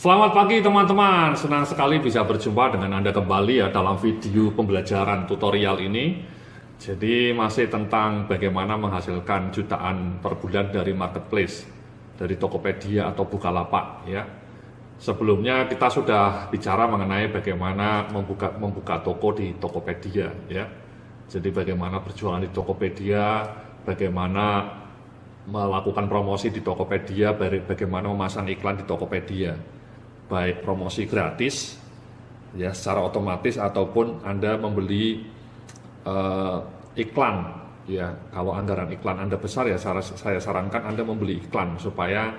Selamat pagi teman-teman, senang sekali bisa berjumpa dengan Anda kembali ya dalam video pembelajaran tutorial ini. Jadi masih tentang bagaimana menghasilkan jutaan per bulan dari marketplace, dari Tokopedia atau Bukalapak ya. Sebelumnya kita sudah bicara mengenai bagaimana membuka toko di Tokopedia ya. Jadi bagaimana berjualan di Tokopedia, bagaimana melakukan promosi di Tokopedia, bagaimana memasang iklan di Tokopedia, baik promosi gratis ya secara otomatis ataupun Anda membeli iklan ya. Kalau anggaran iklan Anda besar ya saya sarankan Anda membeli iklan supaya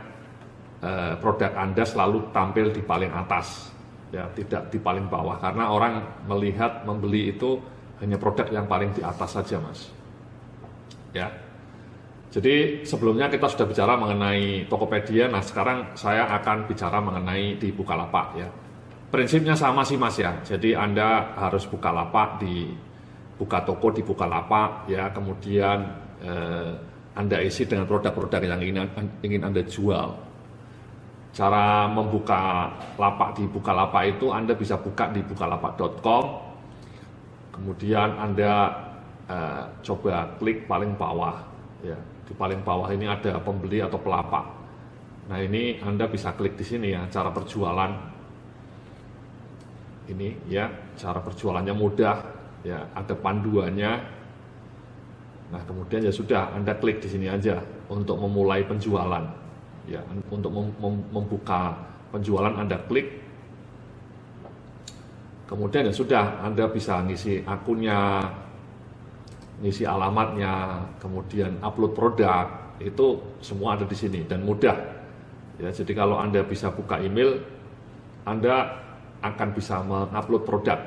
produk Anda selalu tampil di paling atas ya, tidak di paling bawah, karena orang melihat membeli itu hanya produk yang paling di atas saja Mas ya. Jadi sebelumnya kita sudah bicara mengenai Tokopedia, nah sekarang saya akan bicara mengenai di Bukalapak ya. Prinsipnya sama sih Mas ya, jadi Anda harus buka toko di Bukalapak ya, kemudian Anda isi dengan produk-produk yang ingin Anda jual. Cara membuka lapak di Bukalapak itu Anda bisa buka di bukalapak.com, kemudian Anda coba klik paling bawah ya. Di paling bawah ini ada pembeli atau pelapak. Nah ini Anda bisa klik di sini ya, cara berjualan. Ini ya, cara berjualannya mudah ya, ada panduannya. Nah kemudian ya sudah, Anda klik di sini aja untuk memulai penjualan ya. Untuk membuka penjualan Anda klik. Kemudian ya sudah, Anda bisa ngisi akunnya, ngisi alamatnya, kemudian upload produk, itu semua ada di sini dan mudah ya. Jadi kalau Anda bisa buka email, Anda akan bisa mengupload produk.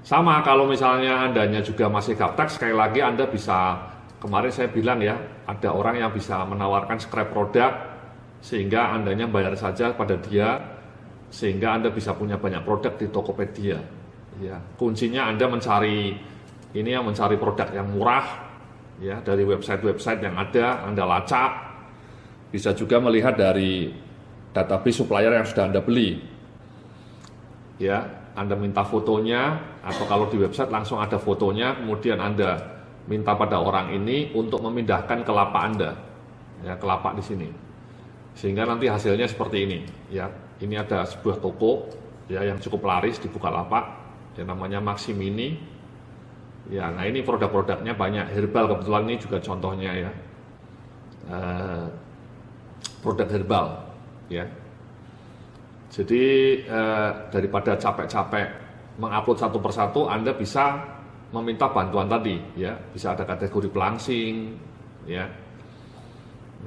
Sama kalau misalnya Andanya juga masih gaptek, sekali lagi Anda bisa, kemarin saya bilang ya, ada orang yang bisa menawarkan scrap produk sehingga Andanya bayar saja pada dia, sehingga Anda bisa punya banyak produk di Tokopedia ya. Kuncinya Anda mencari produk yang murah ya, dari website-website yang ada, Anda lacak. Bisa juga melihat dari database supplier yang sudah Anda beli ya. Anda minta fotonya, atau kalau di website langsung ada fotonya, kemudian Anda minta pada orang ini untuk memindahkan ke lapak Anda ya, ke lapak di sini, sehingga nanti hasilnya seperti ini ya. Ini ada sebuah toko ya yang cukup laris di Bukalapak yang namanya Maxi Mini ya. Nah ini produk-produknya banyak, herbal kebetulan ini juga contohnya ya, produk herbal ya. Jadi daripada capek-capek mengupload satu persatu, Anda bisa meminta bantuan tadi ya. Bisa ada kategori pelangsing ya,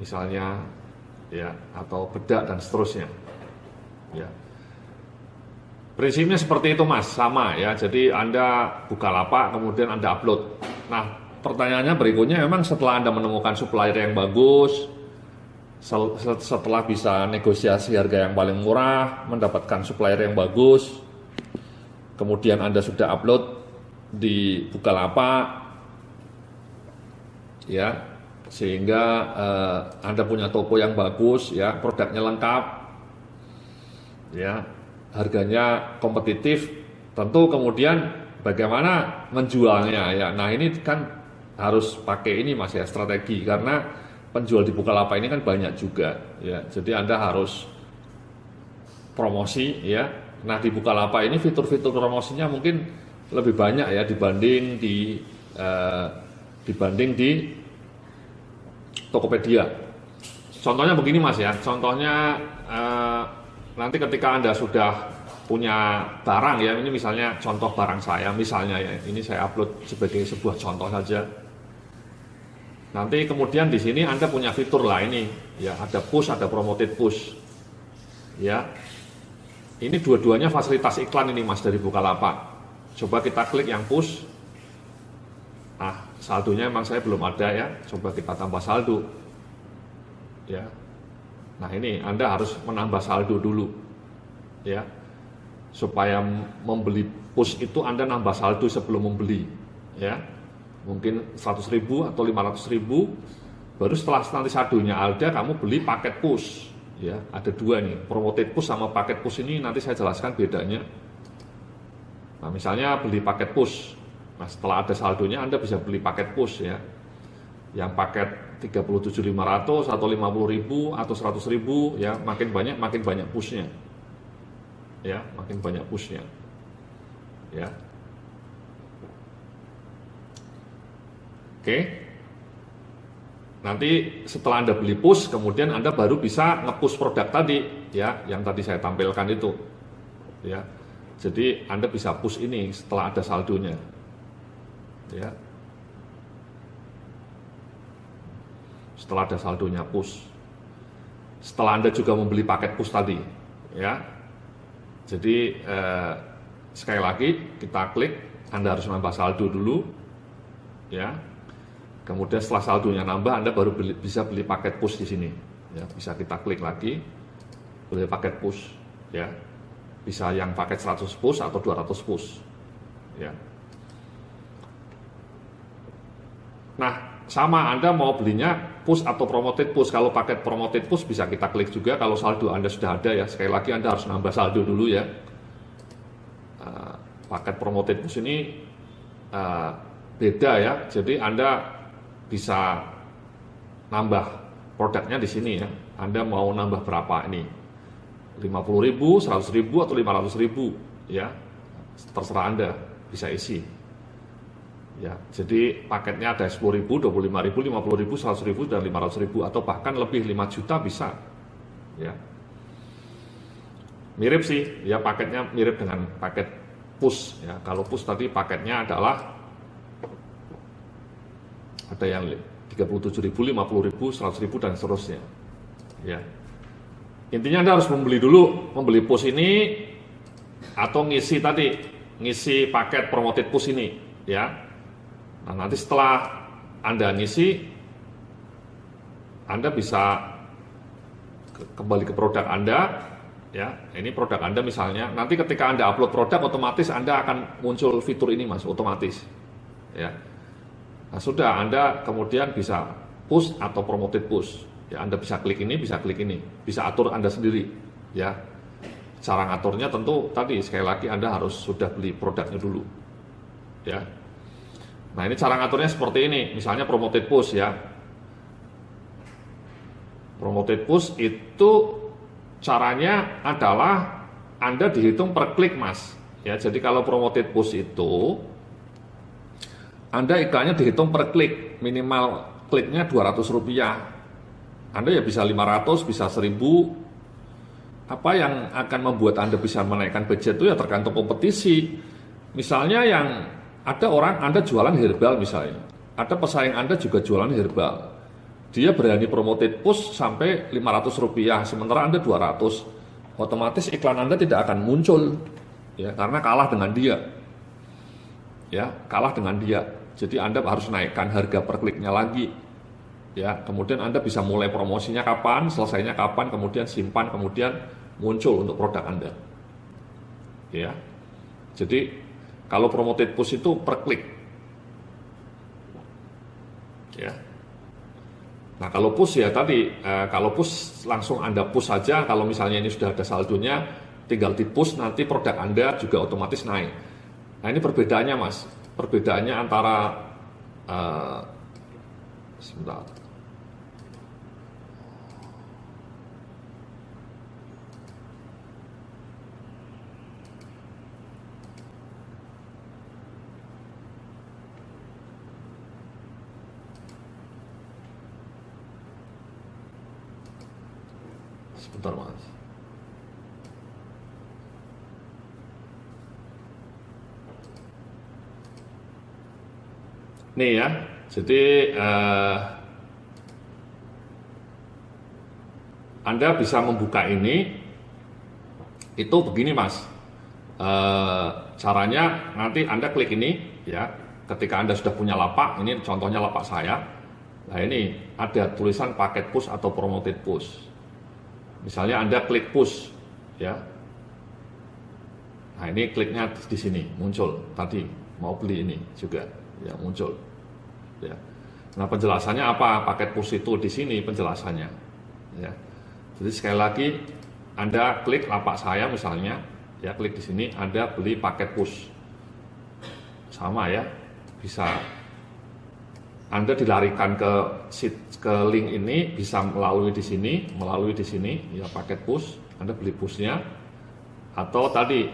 misalnya ya, atau bedak dan seterusnya ya. Prinsipnya seperti itu Mas, sama ya. Jadi Anda buka lapak, kemudian Anda upload. Nah pertanyaannya berikutnya, memang setelah Anda menemukan supplier yang bagus, setelah bisa negosiasi harga yang paling murah, mendapatkan supplier yang bagus, kemudian Anda sudah upload di Bukalapak ya, sehingga Anda punya toko yang bagus ya, produknya lengkap ya, harganya kompetitif. Tentu kemudian bagaimana menjualnya ya. Nah ini kan harus pakai ini Mas ya, strategi, karena penjual di Bukalapak ini kan banyak juga ya. Jadi Anda harus promosi ya. Nah di Bukalapak ini fitur-fitur promosinya mungkin lebih banyak ya dibanding di Tokopedia. Contohnya begini Mas ya, contohnya nanti ketika Anda sudah punya barang ya, ini misalnya contoh barang saya misalnya ya, ini saya upload sebagai sebuah contoh saja. Nanti kemudian di sini Anda punya fitur lah ini ya, ada push, ada promoted push ya. Ini dua-duanya fasilitas iklan ini Mas dari Bukalapak. Coba kita klik yang push. Nah saldonya memang saya belum ada ya, coba kita tambah saldo ya. Nah ini Anda harus menambah saldo dulu ya, supaya membeli push itu Anda nambah saldo sebelum membeli ya. Mungkin 100.000 atau 500.000, baru setelah nanti saldonya ada kamu beli paket push ya. Ada dua nih, promoted push sama paket push ini nanti saya jelaskan bedanya. Nah, misalnya beli paket push. Nah, setelah ada saldonya Anda bisa beli paket push ya. Yang paket 37.500 atau 50.000 atau 100.000 ya, makin banyak pushnya. Ya, makin banyak pushnya. Ya. Oke. Nanti setelah Anda beli push, kemudian Anda baru bisa nge-push produk tadi ya, yang tadi saya tampilkan itu. Ya. Jadi Anda bisa push ini setelah ada saldonya. Ya. Setelah ada saldonya push. Setelah Anda juga membeli paket push tadi, ya. Jadi sekali lagi kita klik, Anda harus nambah saldo dulu, ya. Kemudian setelah saldonya nambah, Anda baru bisa beli paket push di sini. Ya, bisa kita klik lagi, beli paket push, ya. Bisa yang paket 100 push atau 200 push, ya. Nah, sama Anda mau belinya push atau promoted push. Kalau paket promoted push bisa kita klik juga. Kalau saldo Anda sudah ada ya, sekali lagi Anda harus nambah saldo dulu ya. Paket promoted push ini beda ya. Jadi Anda bisa nambah produknya di sini ya. Anda mau nambah berapa ini? 50.000, 100.000 atau 500.000 ya. Terserah Anda bisa isi. Ya, jadi paketnya ada 10.000, 25.000, 50.000, 100.000 dan 500.000 atau bahkan lebih 5 juta bisa. Ya. Mirip sih, ya paketnya mirip dengan paket push ya. Kalau push tadi paketnya adalah ada yang 37.000, 50.000, 100.000 dan seterusnya. Ya. Intinya Anda harus membeli push ini atau ngisi paket promoted push ini, ya. Nah, nanti setelah Anda ngisi, Anda bisa kembali ke produk Anda, ya. Ini produk Anda misalnya. Nanti ketika Anda upload produk, otomatis Anda akan muncul fitur ini, Mas, otomatis, ya. Nah, sudah Anda kemudian bisa push atau promoted push. Ya, Anda bisa klik ini, bisa atur Anda sendiri. Ya, cara ngaturnya tentu tadi sekali lagi Anda harus sudah beli produknya dulu. Ya, nah ini cara ngaturnya seperti ini. Misalnya promoted push ya. Promoted push itu caranya adalah Anda dihitung per klik, Mas. Ya, jadi kalau promoted push itu Anda iklannya dihitung per klik, minimal kliknya Rp200. Anda ya bisa 500, bisa 1000. Apa yang akan membuat Anda bisa menaikkan budget itu ya tergantung kompetisi. Misalnya yang ada orang Anda jualan herbal misalnya, ada pesaing Anda juga jualan herbal. Dia berani promoted push sampai Rp500, sementara Anda 200. Otomatis iklan Anda tidak akan muncul, ya karena kalah dengan dia. Ya, kalah dengan dia. Jadi Anda harus naikkan harga per kliknya lagi. Ya, kemudian Anda bisa mulai promosinya kapan, selesainya kapan, kemudian simpan, kemudian muncul untuk produk Anda. Ya. Jadi kalau promoted push itu per klik. Ya. Nah, kalau push ya tadi, kalau push langsung Anda push saja. Kalau misalnya ini sudah ada saldonya, tinggal di push, nanti produk Anda juga otomatis naik. Nah, ini perbedaannya, Mas. Perbedaannya antara sebentar. Sebentar, Mas. Nih ya, jadi Anda bisa membuka ini, itu begini Mas, caranya nanti Anda klik ini ya, ketika Anda sudah punya lapak, ini contohnya lapak saya, nah ini ada tulisan paket push atau promoted push, misalnya Anda klik push ya, nah ini kliknya di sini muncul tadi mau beli ini juga ya muncul. Ya. Nah penjelasannya apa? Paket push itu di sini penjelasannya. Ya. Jadi sekali lagi, Anda klik lapak saya misalnya, ya klik di sini, Anda beli paket push. Sama ya, bisa Anda dilarikan ke link ini, bisa melalui di sini, ya paket push, Anda beli pushnya, atau tadi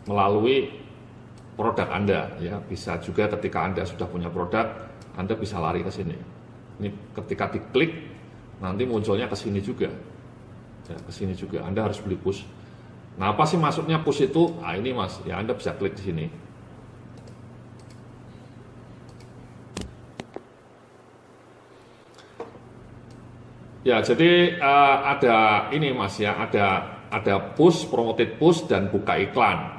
melalui produk Anda, ya bisa juga ketika Anda sudah punya produk, Anda bisa lari ke sini. Ini ketika diklik, nanti munculnya ke sini juga, ya, ke sini juga. Anda harus beli push. Nah, apa sih maksudnya push itu? Nah, ini Mas, ya Anda bisa klik di sini. Ya, jadi ada ini Mas ya, ada push, promoted push, dan buka iklan.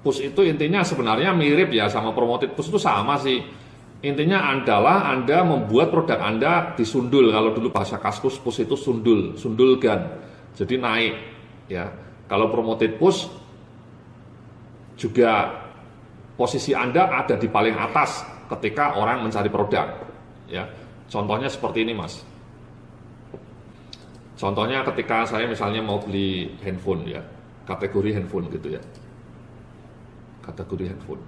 Push itu intinya sebenarnya mirip ya sama promoted push, itu sama sih. Intinya adalah Anda membuat produk Anda disundul. Kalau dulu bahasa Kaskus, push itu sundulkan. Jadi naik ya. Kalau promoted push juga posisi Anda ada di paling atas ketika orang mencari produk ya. Contohnya seperti ini Mas. Contohnya ketika saya misalnya mau beli handphone ya, kategori handphone gitu ya. Kategori handphone.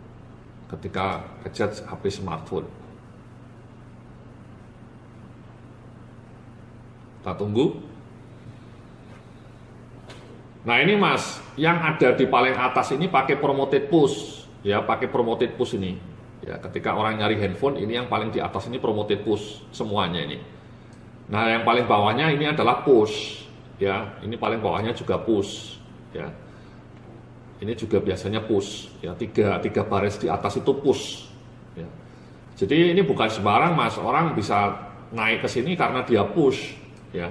Ketika gadget HP smartphone. Kita tunggu. Nah, ini Mas, yang ada di paling atas ini pakai promoted push, ya, pakai promoted push ini. Ya, ketika orang nyari handphone, ini yang paling di atas ini promoted push semuanya ini. Nah, yang paling bawahnya ini adalah push, ya. Ini paling bawahnya juga push, ya. Ini juga biasanya push, ya. Tiga baris di atas itu push, ya. Jadi ini bukan sembarang Mas, orang bisa naik ke sini karena dia push, ya.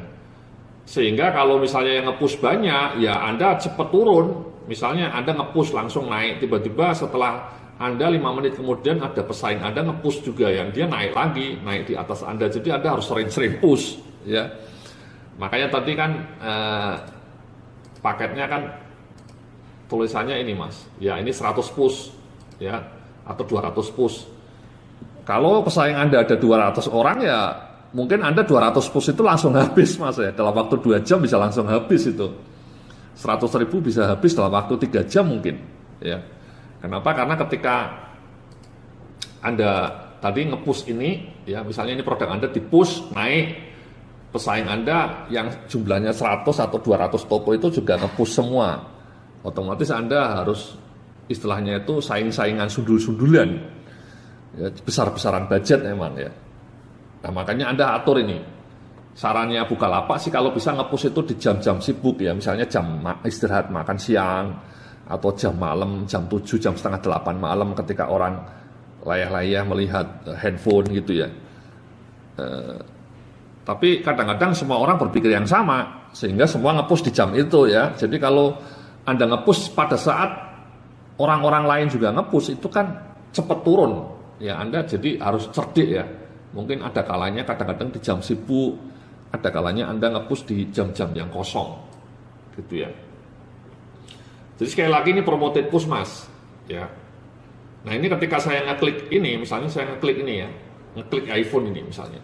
Sehingga kalau misalnya yang nge-push banyak, ya Anda cepat turun. Misalnya Anda nge-push langsung naik, tiba-tiba setelah Anda 5 menit kemudian ada pesaing Anda nge-push juga yang dia naik lagi, naik di atas Anda. Jadi Anda harus sering-sering push, ya. Makanya tadi kan paketnya kan tulisannya ini Mas. Ya, ini 100 push, ya, atau 200 push. Kalau pesaing Anda ada 200 orang ya mungkin Anda 200 push itu langsung habis Mas ya. Dalam waktu 2 jam bisa langsung habis itu. 100.000 bisa habis dalam waktu 3 jam mungkin, ya. Kenapa? Karena ketika Anda tadi nge-push ini, ya misalnya ini produk Anda di-push naik, pesaing Anda yang jumlahnya 100 atau 200 toko itu juga nge-push semua. Otomatis Anda harus istilahnya itu saing-saingan sundul-sundulan, ya, besar-besaran budget emang ya. Nah, makanya Anda atur ini. Sarannya Bukalapak sih kalau bisa nge-push itu di jam-jam sibuk ya, misalnya jam istirahat makan siang, atau jam malam, jam 7, jam setengah 8 malam ketika orang layah-layah melihat handphone gitu ya. Tapi kadang-kadang semua orang berpikir yang sama, sehingga semua nge-push di jam itu ya. Jadi kalau Anda nge-push pada saat orang-orang lain juga nge-push, itu kan cepat turun. Ya, Anda jadi harus cerdik ya. Mungkin ada kalanya kadang-kadang di jam sibuk, ada kalanya Anda nge-push di jam-jam yang kosong. Gitu ya. Jadi sekali lagi ini promoted push Mas, ya. Nah, ini ketika saya ngeklik ini, misalnya saya ngeklik ini ya, ngeklik iPhone ini misalnya.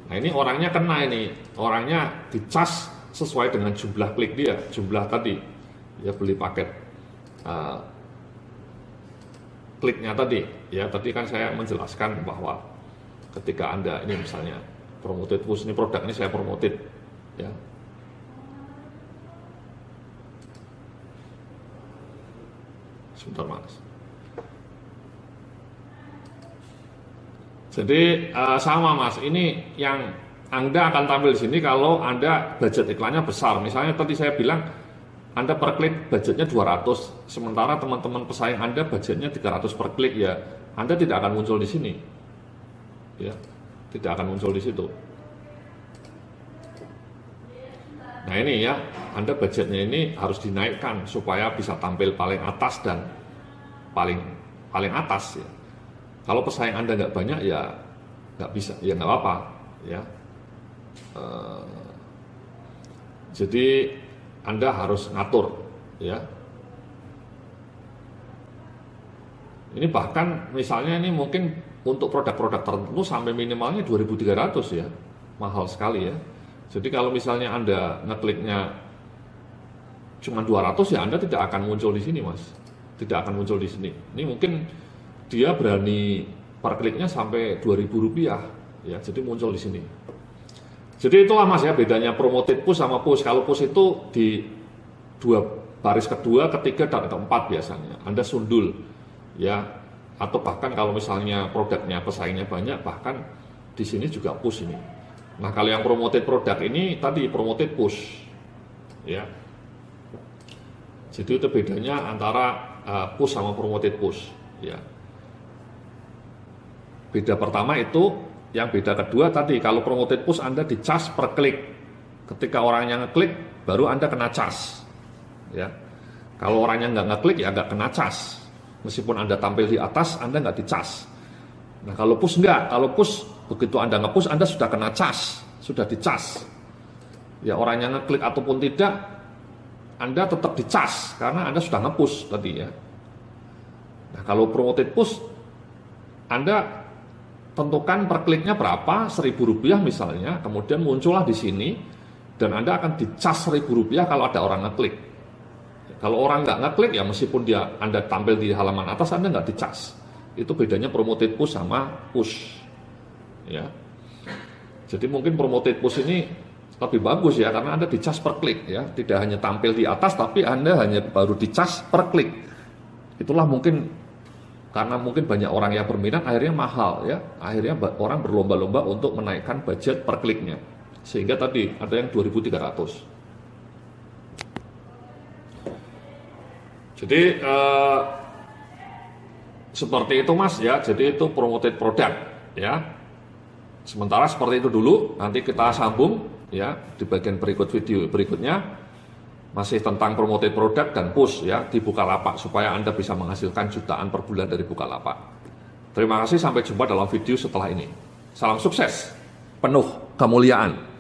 Nah, ini orangnya kena ini, orangnya dicas sesuai dengan jumlah klik dia, jumlah tadi, ya beli paket kliknya tadi, ya. Tadi kan saya menjelaskan bahwa ketika Anda ini misalnya promoted push, ini produk ini saya promoted, ya. Sebentar Mas. Jadi sama Mas, ini yang Anda akan tampil di sini kalau Anda budget iklannya besar. Misalnya tadi saya bilang Anda per klik budgetnya 200, sementara teman-teman pesaing Anda budgetnya 300 per klik, ya Anda tidak akan muncul di sini. Ya, tidak akan muncul di situ. Nah, ini ya, Anda budgetnya ini harus dinaikkan supaya bisa tampil paling atas dan paling atas ya. Kalau pesaing Anda nggak banyak ya nggak bisa, ya nggak apa-apa ya. Jadi Anda harus ngatur ya. Ini bahkan misalnya ini mungkin untuk produk-produk tertentu sampai minimalnya 2.300 ya, mahal sekali ya. Jadi kalau misalnya Anda ngekliknya cuma 200 ya Anda tidak akan muncul di sini, Mas. Tidak akan muncul di sini. Ini mungkin dia berani per kliknya sampai Rp2.000 ya, jadi muncul di sini. Jadi itulah Mas ya bedanya promoted push sama push. Kalau push itu di baris kedua, ketiga, dan keempat biasanya. Anda sundul ya, atau bahkan kalau misalnya produknya pesaingnya banyak, bahkan di sini juga push ini. Nah, kalau yang promoted produk ini tadi promoted push ya. Jadi itu bedanya antara push sama promoted push ya. Beda pertama itu, yang beda kedua tadi, kalau promoted push Anda dicas per klik. Ketika orangnya ngeklik baru Anda kena cas ya. Kalau orangnya nggak ngeklik ya nggak kena cas. Meskipun Anda tampil di atas, Anda nggak dicas. Nah, kalau push enggak, kalau push begitu Anda nge-push, Anda sudah kena cas, sudah dicas. Ya, orangnya ngeklik ataupun tidak, Anda tetap dicas karena Anda sudah nge-push tadi ya. Nah, kalau promoted push, Anda tentukan per kliknya berapa, Rp1.000 misalnya, kemudian muncullah di sini, dan Anda akan dicas Rp1.000 kalau ada orang ngeklik. Kalau orang nggak ngeklik ya meskipun Anda tampil di halaman atas, Anda nggak dicas. Itu bedanya promoted push sama push ya. Jadi mungkin promoted push ini lebih bagus ya, karena Anda dicas per klik ya, tidak hanya tampil di atas tapi Anda hanya baru dicas per klik. Itulah mungkin karena mungkin banyak orang yang berminat, akhirnya mahal ya, akhirnya orang berlomba-lomba untuk menaikkan budget per kliknya, sehingga tadi ada yang 2.300. Jadi seperti itu Mas ya, jadi itu promoted product ya. Sementara seperti itu dulu, nanti kita sambung ya di bagian berikut video berikutnya, masih tentang promoted product dan push ya di Bukalapak, supaya Anda bisa menghasilkan jutaan per bulan dari Bukalapak. Terima kasih, sampai jumpa dalam video setelah ini. Salam sukses, penuh kemuliaan.